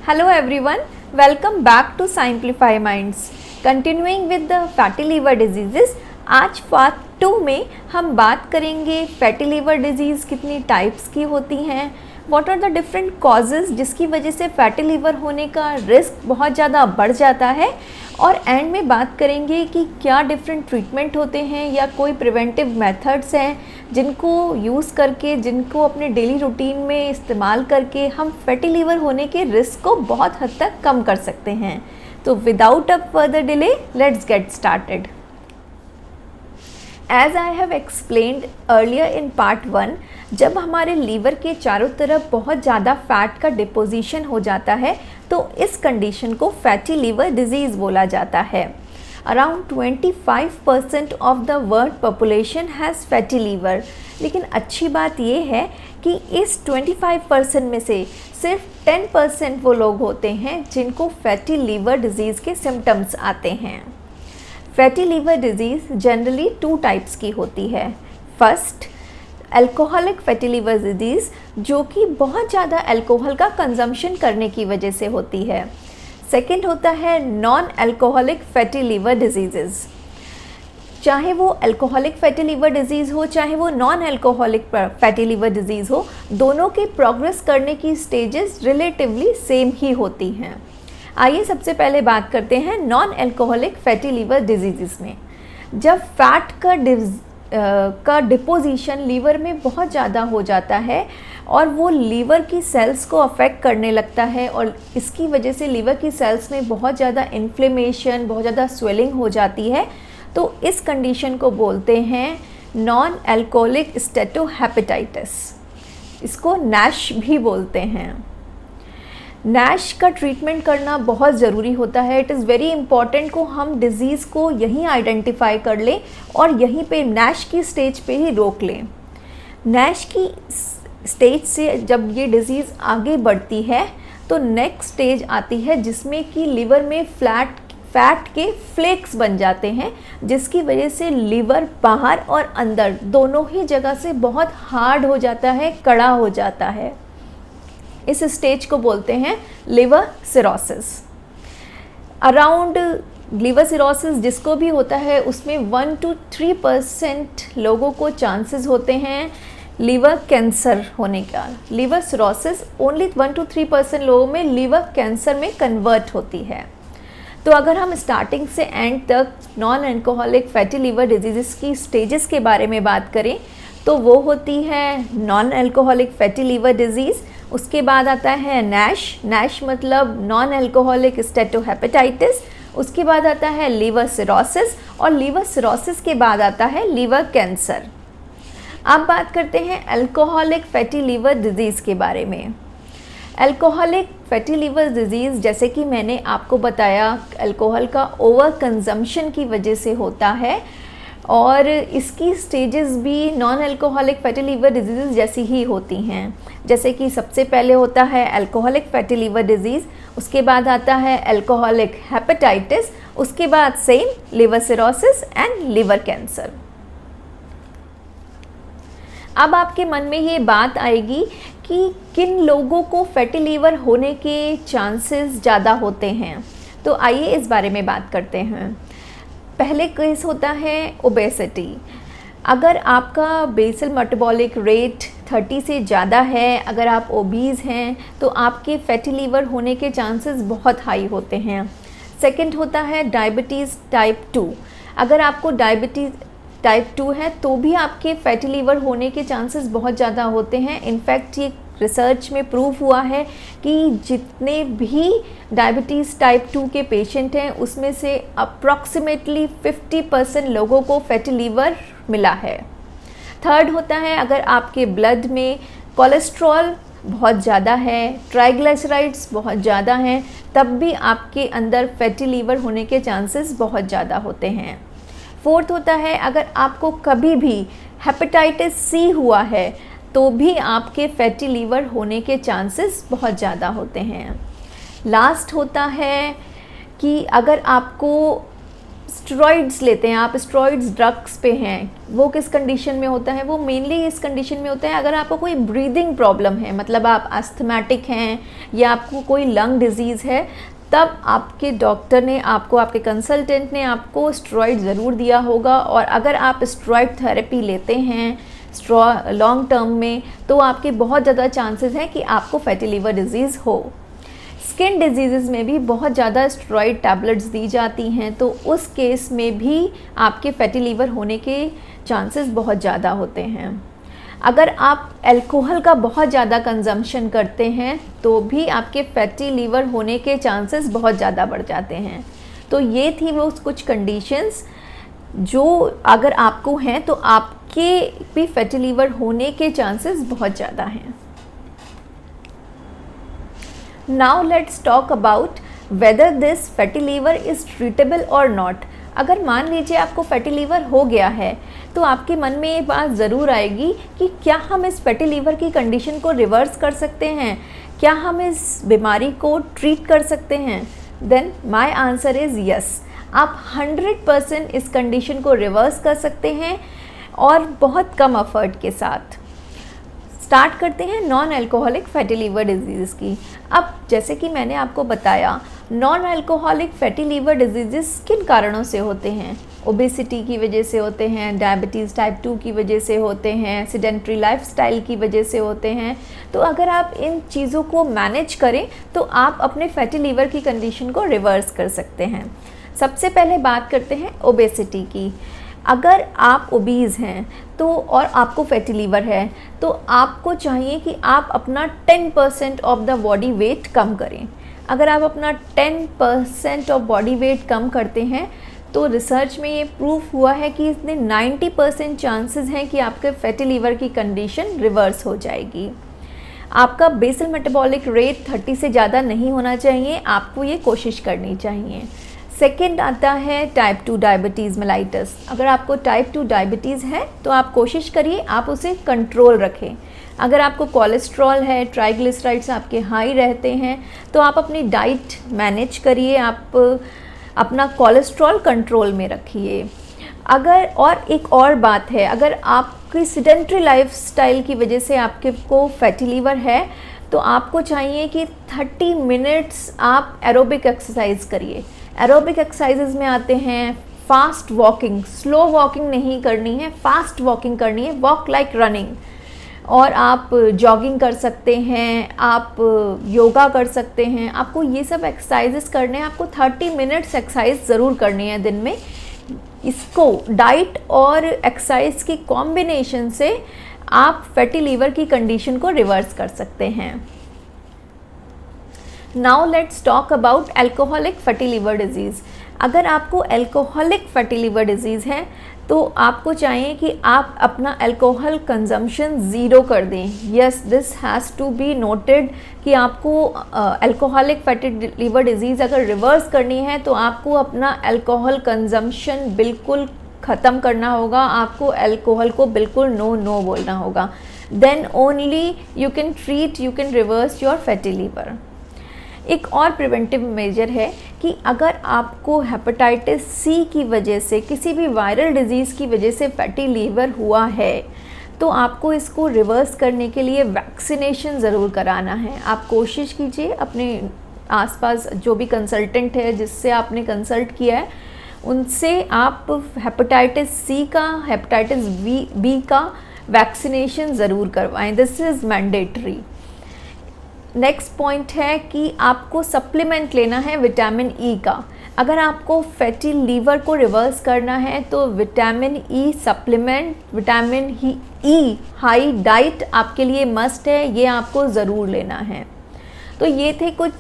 Hello everyone, welcome back to Simplify Minds. Continuing with the fatty liver diseases, आज part 2 में हम बात करेंगे फैटी लिवर डिजीज़ कितनी टाइप्स की होती हैं, what are the different causes जिसकी वजह से फैटी लिवर होने का रिस्क बहुत ज़्यादा बढ़ जाता है, और एंड में बात करेंगे कि क्या डिफरेंट ट्रीटमेंट होते हैं या कोई प्रिवेंटिव मेथड्स हैं जिनको यूज़ करके, जिनको अपने डेली रूटीन में इस्तेमाल करके हम फैटी लिवर होने के रिस्क को बहुत हद तक कम कर सकते हैं। तो without a further delay let's get started. As I have explained earlier in part 1, जब हमारे लीवर के चारों तरफ बहुत ज़्यादा फैट का डिपोजिशन हो जाता है तो इस कंडीशन को फैटी लिवर डिजीज़ बोला जाता है। Around 25% of the world population has fatty liver, लेकिन अच्छी बात यह है कि इस 25% में से सिर्फ 10% वो लोग होते हैं जिनको फैटी लीवर डिजीज़ के सिम्टम्स आते हैं। Fatty liver disease generally 2 types की होती है। First, alcoholic fatty liver disease, जो कि बहुत ज़्यादा अल्कोहल का कंजम्पशन करने की वजह से होती है। सेकंड होता है non alcoholic fatty liver disease. चाहे वो अल्कोहलिक फैटी लिवर डिजीज़ हो, चाहे वो non alcoholic fatty liver disease हो, दोनों के प्रोग्रेस करने की स्टेजेस रिलेटिवली सेम ही होती हैं। आइए सबसे पहले बात करते हैं non alcoholic fatty liver disease में। जब फैट का डिपोजिशन लीवर में बहुत ज़्यादा हो जाता है और वो लीवर की सेल्स को अफेक्ट करने लगता है, और इसकी वजह से लीवर की सेल्स में बहुत ज़्यादा इन्फ्लेमेशन, बहुत ज़्यादा स्वेलिंग हो जाती है, तो इस कंडीशन को बोलते हैं नॉन अल्कोहलिक स्टेटोहेपेटाइटिस। इसको नैश भी बोलते हैं। नैश का ट्रीटमेंट करना बहुत ज़रूरी होता है। इट इज़ वेरी इंपॉर्टेंट को हम डिज़ीज़ को यहीं आइडेंटिफाई कर लें और यहीं पे नैश की स्टेज पे ही रोक लें। नैश की स्टेज से जब ये डिज़ीज़ आगे बढ़ती है तो नेक्स्ट स्टेज आती है जिसमें कि लिवर में फैट के फ्लेक्स बन जाते हैं, जिसकी वजह से लिवर बाहर और अंदर दोनों ही जगह से बहुत हार्ड हो जाता है, कड़ा हो जाता है। इस स्टेज को बोलते हैं liver cirrhosis. Around liver cirrhosis जिसको भी होता है उसमें 1 to 3% लोगों को चांसेस होते हैं लिवर कैंसर होने का। लिवर सिरोसिस ओनली 1 to 3% लोगों में लिवर कैंसर में कन्वर्ट होती है। तो अगर हम स्टार्टिंग से एंड तक non alcoholic fatty liver disease की स्टेजेस के बारे में बात करें तो वो होती है non alcoholic fatty liver disease, उसके बाद आता है नैश मतलब नॉन अल्कोहलिक स्टेटोहेपेटाइटिस, उसके बाद आता है लिवर सिरोसिस, और लिवर सिरोसिस के बाद आता है लिवर कैंसर। अब बात करते हैं अल्कोहलिक फैटी लिवर डिजीज़ के बारे में। अल्कोहलिक फैटी लिवर डिजीज़, जैसे कि मैंने आपको बताया, अल्कोहल का ओवर कंजम्पशन की वजह से होता है, और इसकी स्टेजेस भी non alcoholic fatty liver disease जैसी ही होती हैं। जैसे कि सबसे पहले होता है अल्कोहलिक फैटी लिवर डिजीज़, उसके बाद आता है अल्कोहलिक हेपेटाइटिस, उसके बाद same liver cirrhosis and liver cancer. अब आपके मन में ये बात आएगी कि किन लोगों को फैटी लिवर होने के चांसेस ज़्यादा होते हैं, तो आइए इस बारे में बात करते हैं। पहले केस होता है ओबेसिटी। अगर आपका बेसल मेटाबॉलिक रेट 30 से ज़्यादा है, अगर आप ओबीज़ हैं, तो आपके फैटी लिवर होने के चांसेस बहुत हाई होते हैं। सेकंड होता है डायबिटीज़ टाइप 2। अगर आपको डायबिटीज़ टाइप 2 है तो भी आपके फैटी लिवर होने के चांसेस बहुत ज़्यादा होते हैं। इनफैक्ट ये रिसर्च में प्रूव हुआ है कि जितने भी डायबिटीज़ टाइप 2 के पेशेंट हैं उसमें से अप्रॉक्सीमेटली 50% लोगों को फैटी लिवर मिला है। थर्ड होता है अगर आपके ब्लड में कोलेस्ट्रॉल बहुत ज़्यादा है, ट्राइग्लिसराइड्स बहुत ज़्यादा हैं, तब भी आपके अंदर फैटी लिवर होने के चांसेस बहुत ज़्यादा होते हैं। फोर्थ होता है अगर आपको कभी भी हेपेटाइटिस सी हुआ है तो भी आपके फैटी लिवर होने के चांसेस बहुत ज़्यादा होते हैं। लास्ट होता है कि अगर आपको स्टेरॉइड्स लेते हैं, आप स्टेरॉइड्स ड्रग्स पे हैं, वो किस कंडीशन में होता है? वो मेनली इस कंडीशन में होता है अगर आपको कोई ब्रीदिंग प्रॉब्लम है, मतलब आप अस्थमेटिक हैं या आपको कोई लंग डिजीज़ है, तब आपके डॉक्टर ने आपको, आपके कंसल्टेंट ने आपको स्टेरॉइड ज़रूर दिया होगा। और अगर आप स्टेरॉइड थेरेपी लेते हैं लॉन्ग टर्म में, तो आपके बहुत ज़्यादा चांसेस हैं कि आपको फैटी लीवर डिजीज़ हो। स्किन डिजीज़ में भी बहुत ज़्यादा स्टेरॉइड टैबलेट्स दी जाती हैं, तो उस केस में भी आपके फैटी लीवर होने के चांसेस बहुत ज़्यादा होते हैं। अगर आप अल्कोहल का बहुत ज़्यादा कंजम्पशन करते हैं तो भी आपके फैटी लीवर होने के चांसेस बहुत ज़्यादा बढ़ जाते हैं। तो ये थी वो कुछ कंडीशंस जो अगर आपको हैं तो आपके भी फैटी लीवर होने के चांसेस बहुत ज़्यादा हैं। Now let's talk about whether this fatty liver is treatable और नॉट। अगर मान लीजिए आपको फैटी लीवर हो गया है तो आपके मन में ये बात ज़रूर आएगी कि क्या हम इस फैटी लीवर की कंडीशन को रिवर्स कर सकते हैं, क्या हम इस बीमारी को ट्रीट कर सकते हैं? Then my answer is yes. आप 100% इस कंडीशन को रिवर्स कर सकते हैं और बहुत कम एफर्ट के साथ। स्टार्ट करते हैं non alcoholic fatty liver disease की। अब जैसे कि मैंने आपको बताया, non alcoholic fatty liver disease किन कारणों से होते हैं? ओबेसिटी की वजह से होते हैं, डायबिटीज़ टाइप 2 की वजह से होते हैं, सेडेंट्री लाइफस्टाइल की वजह से होते हैं। तो अगर आप इन चीज़ों को मैनेज करें तो आप अपने फैटी लीवर की कंडीशन को रिवर्स कर सकते हैं। सबसे पहले बात करते हैं ओबेसिटी की। अगर आप ओबीज़ हैं तो और आपको फैटी लीवर है तो आपको चाहिए कि आप अपना 10% ऑफ द बॉडी वेट कम करें। अगर आप अपना 10% ऑफ बॉडी वेट कम करते हैं तो रिसर्च में ये प्रूफ हुआ है कि इसमें 90% चांसेस हैं कि आपके फैटी लीवर की कंडीशन रिवर्स हो जाएगी। आपका बेसल मेटाबॉलिक रेट 30 से ज़्यादा नहीं होना चाहिए, आपको ये कोशिश करनी चाहिए। सेकेंड आता है टाइप 2 डायबिटीज़ मेलाइटस। अगर आपको टाइप 2 डायबिटीज़ है तो आप कोशिश करिए आप उसे कंट्रोल रखें। अगर आपको कोलेस्ट्रॉल है, ट्राइग्लिसराइड्स आपके हाई रहते हैं तो आप अपनी डाइट मैनेज करिए, आप अपना कोलेस्ट्रॉल कंट्रोल में रखिए। अगर और एक और बात है, अगर आपकी सेडेंट्री लाइफस्टाइल की वजह से आपके को फैटी लीवर है तो आपको चाहिए कि 30 मिनट्स आप एरोबिक एक्सरसाइज करिए। एरोबिक एक्सरसाइजेज में आते हैं फास्ट वॉकिंग, स्लो वॉकिंग नहीं करनी है, फास्ट वॉकिंग करनी है, वॉक लाइक रनिंग। और आप जॉगिंग कर सकते हैं, आप योगा कर सकते हैं, आपको ये सब एक्सरसाइजेस करने हैं। आपको 30 मिनट्स एक्सरसाइज ज़रूर करनी है दिन में। इसको डाइट और एक्सरसाइज की कॉम्बिनेशन से आप फैटी लीवर की कंडीशन को रिवर्स कर सकते हैं। Now let's talk about alcoholic fatty liver disease. अगर आपको अल्कोहलिक फैटी लीवर डिजीज़ है तो आपको चाहिए कि आप अपना अल्कोहल कंजम्पशन ज़ीरो कर दें। Yes, this has to be noted कि आपको अल्कोहलिक फैटी लीवर डिजीज़ अगर रिवर्स करनी है तो आपको अपना अल्कोहल कंजम्पशन बिल्कुल ख़त्म करना होगा, आपको अल्कोहल को बिल्कुल नो नो बोलना होगा। Then only you can treat, you can reverse your fatty liver. एक और प्रिवेंटिव मेजर है कि अगर आपको हेपेटाइटिस सी की वजह से, किसी भी वायरल डिजीज़ की वजह से फैटी लीवर हुआ है तो आपको इसको रिवर्स करने के लिए वैक्सीनेशन ज़रूर कराना है। आप कोशिश कीजिए अपने आसपास जो भी कंसल्टेंट है जिससे आपने कंसल्ट किया है उनसे आप हेपेटाइटिस सी का, हेपेटाइटिस बी का वैक्सीनेशन ज़रूर करवाएं। This is mandatory. Next point है कि आपको सप्लीमेंट लेना है विटामिन ई का। अगर आपको फैटी लीवर को रिवर्स करना है तो vitamin E supplement, vitamin E high diet आपके लिए मस्ट है, ये आपको ज़रूर लेना है। तो ये थे कुछ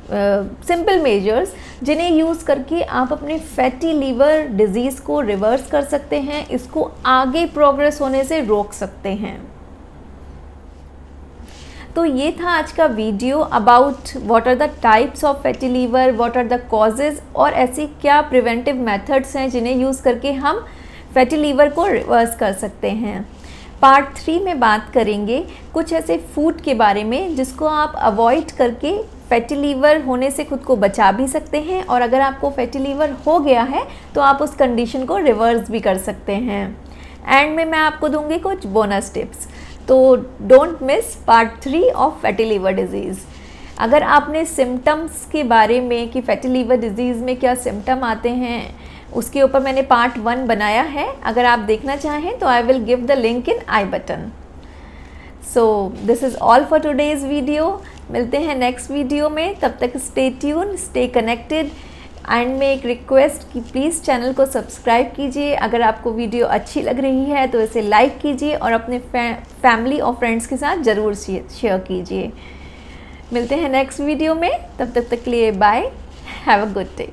सिंपल मेजर्स जिन्हें यूज़ करके आप अपने फैटी लीवर डिजीज़ को रिवर्स कर सकते हैं, इसको आगे प्रोग्रेस होने से रोक सकते हैं। तो ये था आज का video about what are the types of fatty liver, what are the causes और ऐसी क्या प्रिवेंटिव मेथड्स हैं जिन्हें यूज़ करके हम फैटी लीवर को रिवर्स कर सकते हैं। पार्ट 3 में बात करेंगे कुछ ऐसे फूड के बारे में जिसको आप अवॉइड करके फैटी लीवर होने से खुद को बचा भी सकते हैं, और अगर आपको फैटी लीवर हो गया है तो आप उस कंडीशन को रिवर्स भी कर सकते हैं। एंड में मैं आपको दूंगी कुछ बोनस टिप्स, तो don't miss part 3 of fatty liver disease. अगर आपने सिम्टम्स के बारे में कि फैटी लीवर डिजीज़ में क्या सिम्टम आते हैं, उसके ऊपर मैंने पार्ट 1 बनाया है, अगर आप देखना चाहें तो I will give the link in I button. So this is all for today's video. मिलते हैं नेक्स्ट वीडियो में, तब तक stay tune, stay connected. And में एक रिक्वेस्ट कि प्लीज़ चैनल को सब्सक्राइब कीजिए। अगर आपको वीडियो अच्छी लग रही है तो इसे लाइक कीजिए और अपने फैमिली और फ्रेंड्स के साथ ज़रूर शेयर कीजिए। मिलते हैं नेक्स्ट वीडियो में, तब तक के लिए bye, have a good day.